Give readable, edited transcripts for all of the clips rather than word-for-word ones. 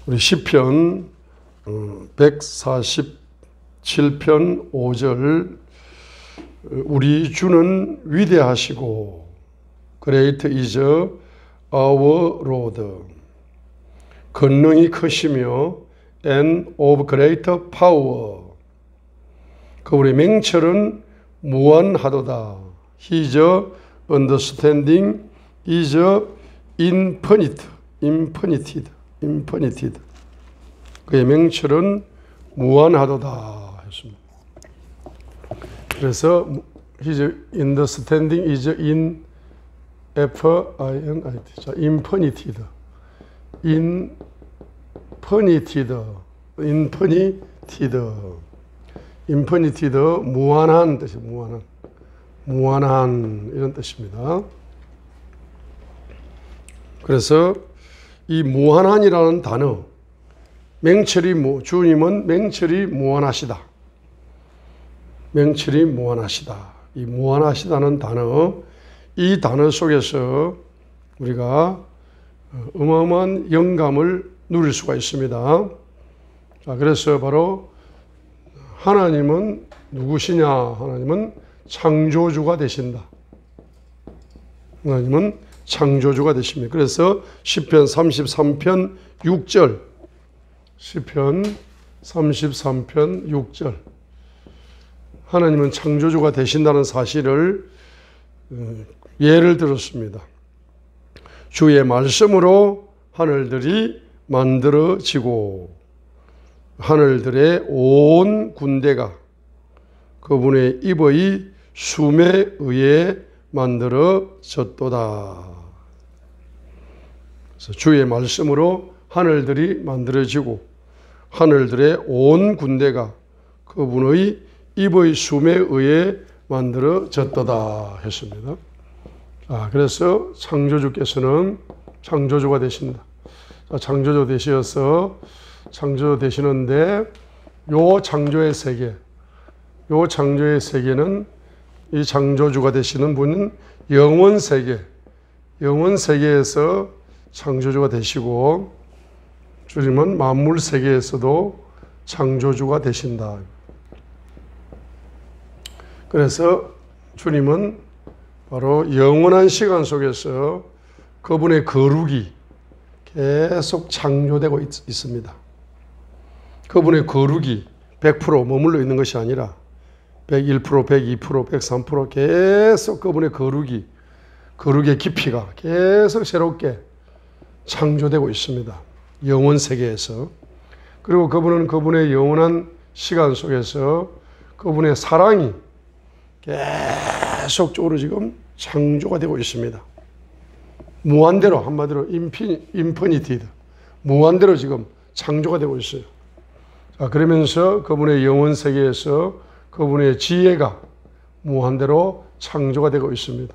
우리 시편 147편 5절 우리 주는 위대하시고 Great is our Lord 권능이 크시며 and of great power 그분의 맹철은 무한하도다. His understanding is infinite. 그의 맹철은 무한하도다 했습니다. 그래서 his understanding is infinite. 자, infinite 무한한 뜻이에요. 무한한 이런 뜻입니다. 그래서 이 무한한이라는 단어, 주님은 맹철이 무한하시다. 맹철이 무한하시다. 이 무한하시다는 단어, 이 단어 속에서 우리가 어마어마한 영감을 누릴 수가 있습니다. 자, 그래서 바로 하나님은 누구시냐? 하나님은 창조주가 되신다. 하나님은 창조주가 되십니다. 그래서 시편 33편 6절 시편 33편 6절 하나님은 창조주가 되신다는 사실을 예를 들었습니다. 주의 말씀으로 하늘들이 만들어지고 하늘들의 온 군대가 그분의 입의 숨에 의해 만들어졌도다. 그래서 주의 말씀으로 하늘들이 만들어지고 하늘들의 온 군대가 그분의 입의 숨에 의해 만들어졌도다 했습니다. 그래서 창조주께서는 창조주가 되신다. 창조주 되셔서 창조주 되시는데 요 창조의 세계는 이 창조주가 되시는 분은 영원 세계에서 창조주가 되시고 주님은 만물 세계에서도 창조주가 되신다. 그래서 주님은 바로 영원한 시간 속에서 그분의 거룩이 계속 창조되고 있습니다. 그분의 거룩이 100% 머물러 있는 것이 아니라 101%, 102%, 103% 계속 그분의 거룩의 깊이가 계속 새롭게 창조되고 있습니다. 영원 세계에서. 그리고 그분은 그분의 영원한 시간 속에서 그분의 사랑이 계속적으로 지금 창조가 되고 있습니다. 무한대로, 한마디로 인피니티드, 무한대로 지금 창조가 되고 있어요. 자, 그러면서 그분의 영원 세계에서 그분의 지혜가 무한대로 창조가 되고 있습니다.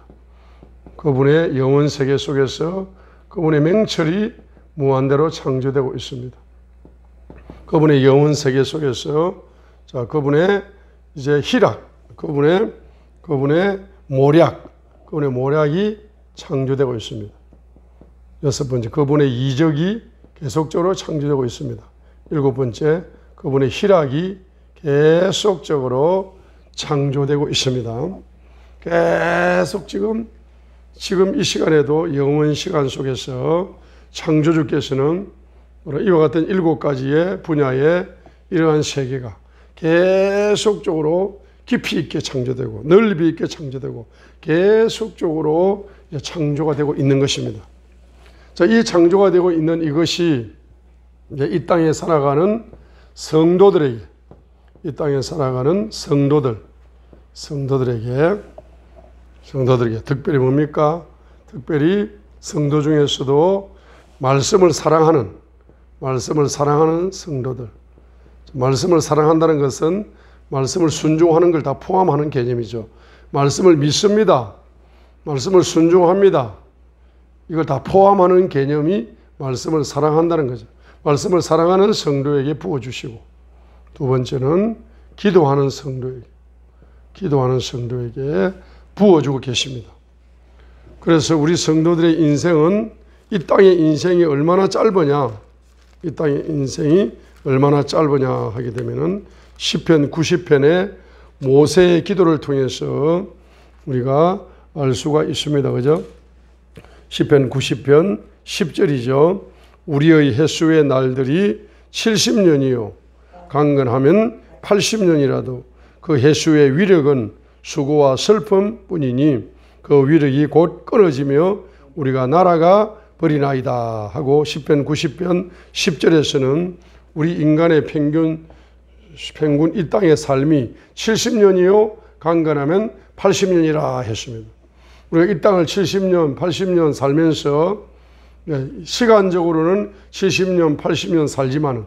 그분의 영원 세계 속에서 그분의 맹철이 무한대로 창조되고 있습니다. 그분의 영원 세계 속에서 자, 그분의 이제 희락, 그분의 모략이 창조되고 있습니다. 여섯 번째, 그분의 이적이 계속적으로 창조되고 있습니다. 일곱 번째, 그분의 희락이 계속적으로 창조되고 있습니다. 계속 지금 이 시간에도 영원 시간 속에서 창조주께서는 이와 같은 7가지의 분야의 이러한 세계가 계속적으로 깊이 있게 창조되고 넓이 있게 창조되고 계속적으로 창조가 되고 있는 것입니다. 자, 이 창조가 되고 있는 이것이 이제 이 땅에 살아가는 성도들에게, 이 땅에 살아가는 성도들에게 특별히 뭡니까? 특별히 성도 중에서도 말씀을 사랑하는 성도들. 말씀을 사랑한다는 것은 말씀을 순종하는 걸 다 포함하는 개념이죠. 말씀을 믿습니다. 말씀을 순종합니다. 이걸 다 포함하는 개념이 말씀을 사랑한다는 거죠. 말씀을 사랑하는 성도에게 부어주시고, 두 번째는 기도하는 성도에게 부어주고 계십니다. 그래서 우리 성도들의 인생은 이 땅의 인생이 얼마나 짧으냐? 이 땅의 인생이 얼마나 짧으냐 하게 되면은 시편 90편의 모세의 기도를 통해서 우리가 알 수가 있습니다. 그죠? 시편 90편 10절이죠. 우리의 횟수의 날들이 70년이요 강건하면 80년이라도 그 횟수의 위력은 수고와 슬픔뿐이니 그 위력이 곧 끊어지며 우리가 날아가 버리나이다 하고 시편 90편 10절에서는 우리 인간의 평균 이 땅의 삶이 70년이요 강건하면 80년이라 했습니다. 우리가 이 땅을 70년, 80년 살면서 시간적으로는 70년, 80년 살지만은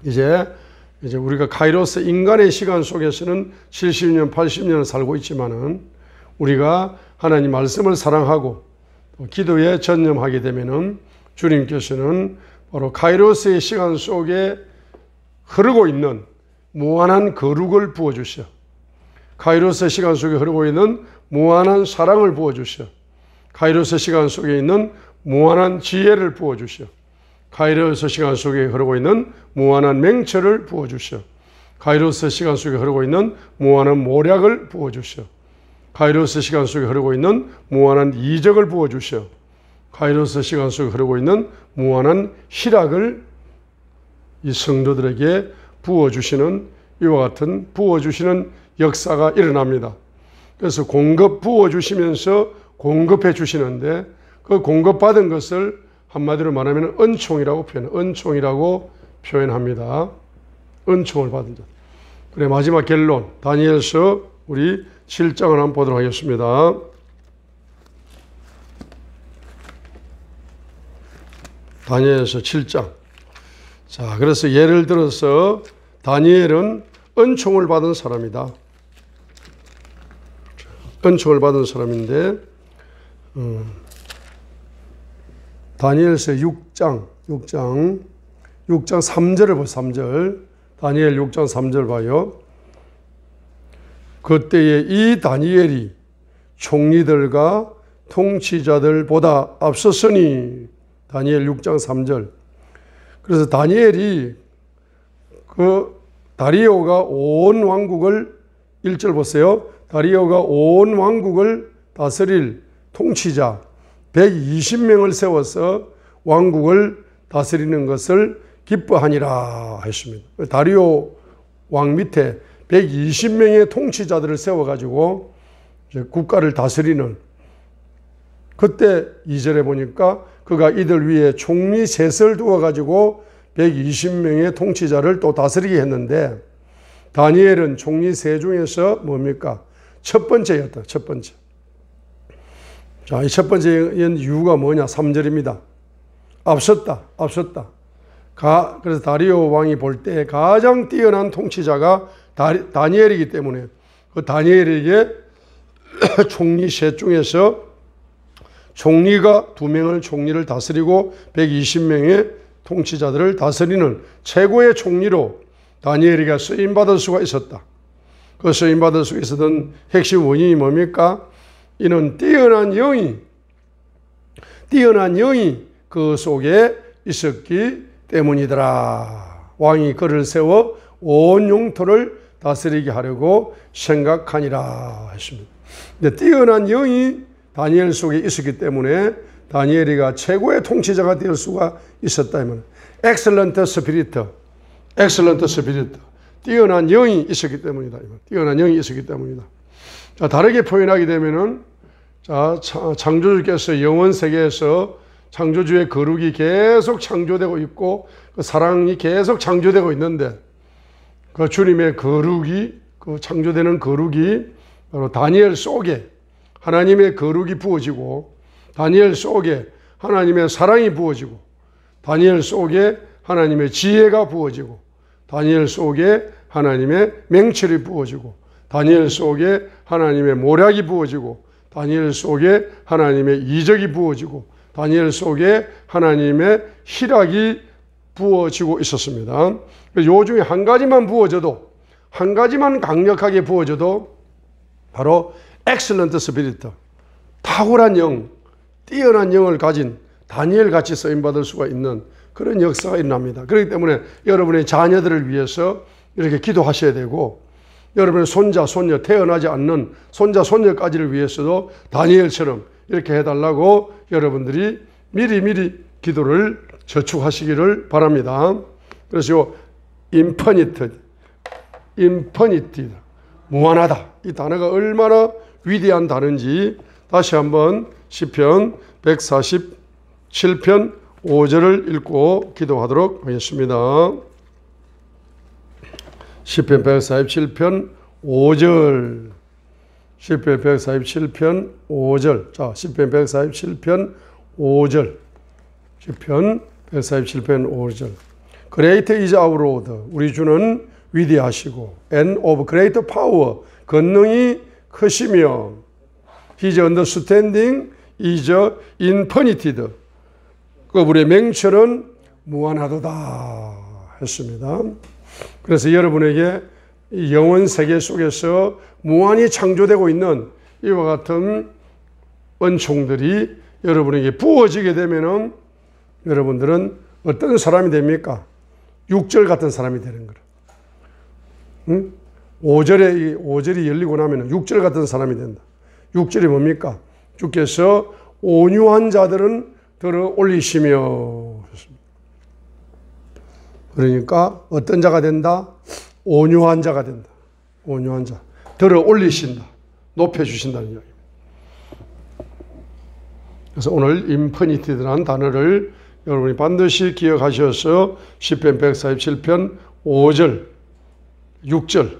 이제 우리가 카이로스 인간의 시간 속에서는 70년, 80년을 살고 있지만은 우리가 하나님 말씀을 사랑하고 기도에 전념하게 되면은 주님께서는 바로 카이로스의 시간 속에 흐르고 있는 무한한 거룩을 부어주셔. 카이로스 시간 속에 흐르고 있는 무한한 사랑을 부어주셔. 카이로스 시간 속에 있는 무한한 지혜를 부어주셔. 카이로스 시간 속에 흐르고 있는 무한한 맹철을 부어주셔. 카이로스 시간 속에 흐르고 있는 무한한 모략을 부어주셔. 카이로스 시간 속에 흐르고 있는 무한한 이적을 부어주셔. 카이로스 시간 속에 흐르고 있는 무한한 희락을 이 성도들에게 부어주시는 이와 같은 부어주시는 역사가 일어납니다. 그래서 공급 부어주시면서 공급해 주시는데 그 공급받은 것을 한마디로 말하면 은총이라고 표현합니다. 은총을 받은 자. 그래 마지막 결론 다니엘서 우리 7장을 한번 보도록 하겠습니다. 다니엘서 7장. 자, 그래서 예를 들어서 다니엘은 은총을 받은 사람이다. 은총을 받은 사람인데 다니엘서 6장 3절을 봐요. 3절. 다니엘 6장 3절 봐요. 그때에 이 다니엘이 총리들과 통치자들보다 앞섰으니 다니엘 6장 3절. 그래서 다니엘이 다리오가 온 왕국을 1절 보세요. 다리오가 온 왕국을 다스릴 통치자 120명을 세워서 왕국을 다스리는 것을 기뻐하니라 했습니다. 다리오 왕 밑에 120명의 통치자들을 세워가지고 국가를 다스리는 그때 2절에 보니까 그가 이들 위에 총리 셋을 두어가지고 120명의 통치자를 또 다스리게 했는데 다니엘은 총리 셋 중에서 뭡니까? 첫 번째였다. 첫 번째. 자, 이 첫 번째 이유가 뭐냐? 3절입니다. 앞섰다. 그래서 다리오 왕이 볼 때 가장 뛰어난 통치자가 다니엘이기 때문에 그 다니엘에게 총리 셋 중에서 총리가 2명을 총리를 다스리고 120명의 통치자들을 다스리는 최고의 총리로 다니엘이가 쓰임받을 수가 있었다. 그 쓰임받을 수 있었던 핵심 원인이 뭡니까? 이는 뛰어난 영이 그 속에 있었기 때문이더라. 왕이 그를 세워 온 영토를 다스리게 하려고 생각하니라 했습니다. 근데 뛰어난 영이 다니엘 속에 있었기 때문에 다니엘이가 최고의 통치자가 될 수가 있었다. 엑셀런트 스피리트. 뛰어난 영이 있었기 때문이다. 뛰어난 영이 있었기 때문이다. 자, 다르게 표현하게 되면은 자, 창조주께서 영원 세계에서 창조주의 거룩이 계속 창조되고 있고 그 사랑이 계속 창조되고 있는데 그 주님의 거룩이 그 창조되는 거룩이 바로 다니엘 속에 하나님의 거룩이 부어지고 다니엘 속에 하나님의 사랑이 부어지고 다니엘 속에 하나님의 지혜가 부어지고 다니엘 속에 하나님의 맹철이 부어지고 다니엘 속에 하나님의 모략이 부어지고 다니엘 속에 하나님의 이적이 부어지고 다니엘 속에 하나님의 희락이 부어지고 있었습니다. 요 중에 한 가지만 부어져도 한 가지만 강력하게 부어져도 바로 엑셀런트 스피리트, 탁월한 영, 뛰어난 영을 가진 다니엘 같이 쓰임받을 수가 있는 그런 역사가 일어납니다. 그렇기 때문에 여러분의 자녀들을 위해서 이렇게 기도하셔야 되고, 여러분의 손자, 손녀, 태어나지 않는 손자, 손녀까지를 위해서도 다니엘처럼 이렇게 해달라고 여러분들이 미리미리 기도를 저축하시기를 바랍니다. 그래서 요 infinite, 무한하다. 이 단어가 얼마나 위대한 단어인지 다시 한번 시편 147편 5절을 읽고 기도하도록 하겠습니다. 시편 147편 5절. 시편 147편 5절. 자, 시편 147편 5절. 시편 147편 5절. Great is our Lord. 우리 주는 위대하시고 and of great power. 권능이 크시며 His understanding is infinite. 그분의 맹철은 무한하도다 했습니다. 그래서 여러분에게 영원 세계 속에서 무한히 창조되고 있는 이와 같은 은총들이 여러분에게 부어지게 되면은 여러분들은 어떤 사람이 됩니까? 6절 같은 사람이 되는 거라. 응? 5절이 열리고 나면 6절 같은 사람이 된다. 6절이 뭡니까? 주께서 온유한 자들은 들어 올리시며. 그러니까 어떤 자가 된다? 온유한 자가 된다. 온유한 자. 들어 올리신다. 높여주신다는 이야기입니다. 그래서 오늘 인피니티라는 단어를 여러분이 반드시 기억하셔서 시편 147편 5절, 6절,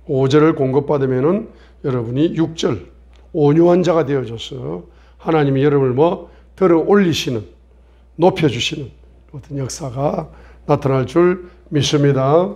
5절을 공급받으면은 여러분이 6절, 온유한 자가 되어져서 하나님이 여러분을 들어 올리시는, 높여주시는 어떤 역사가 나타날 줄 믿습니다.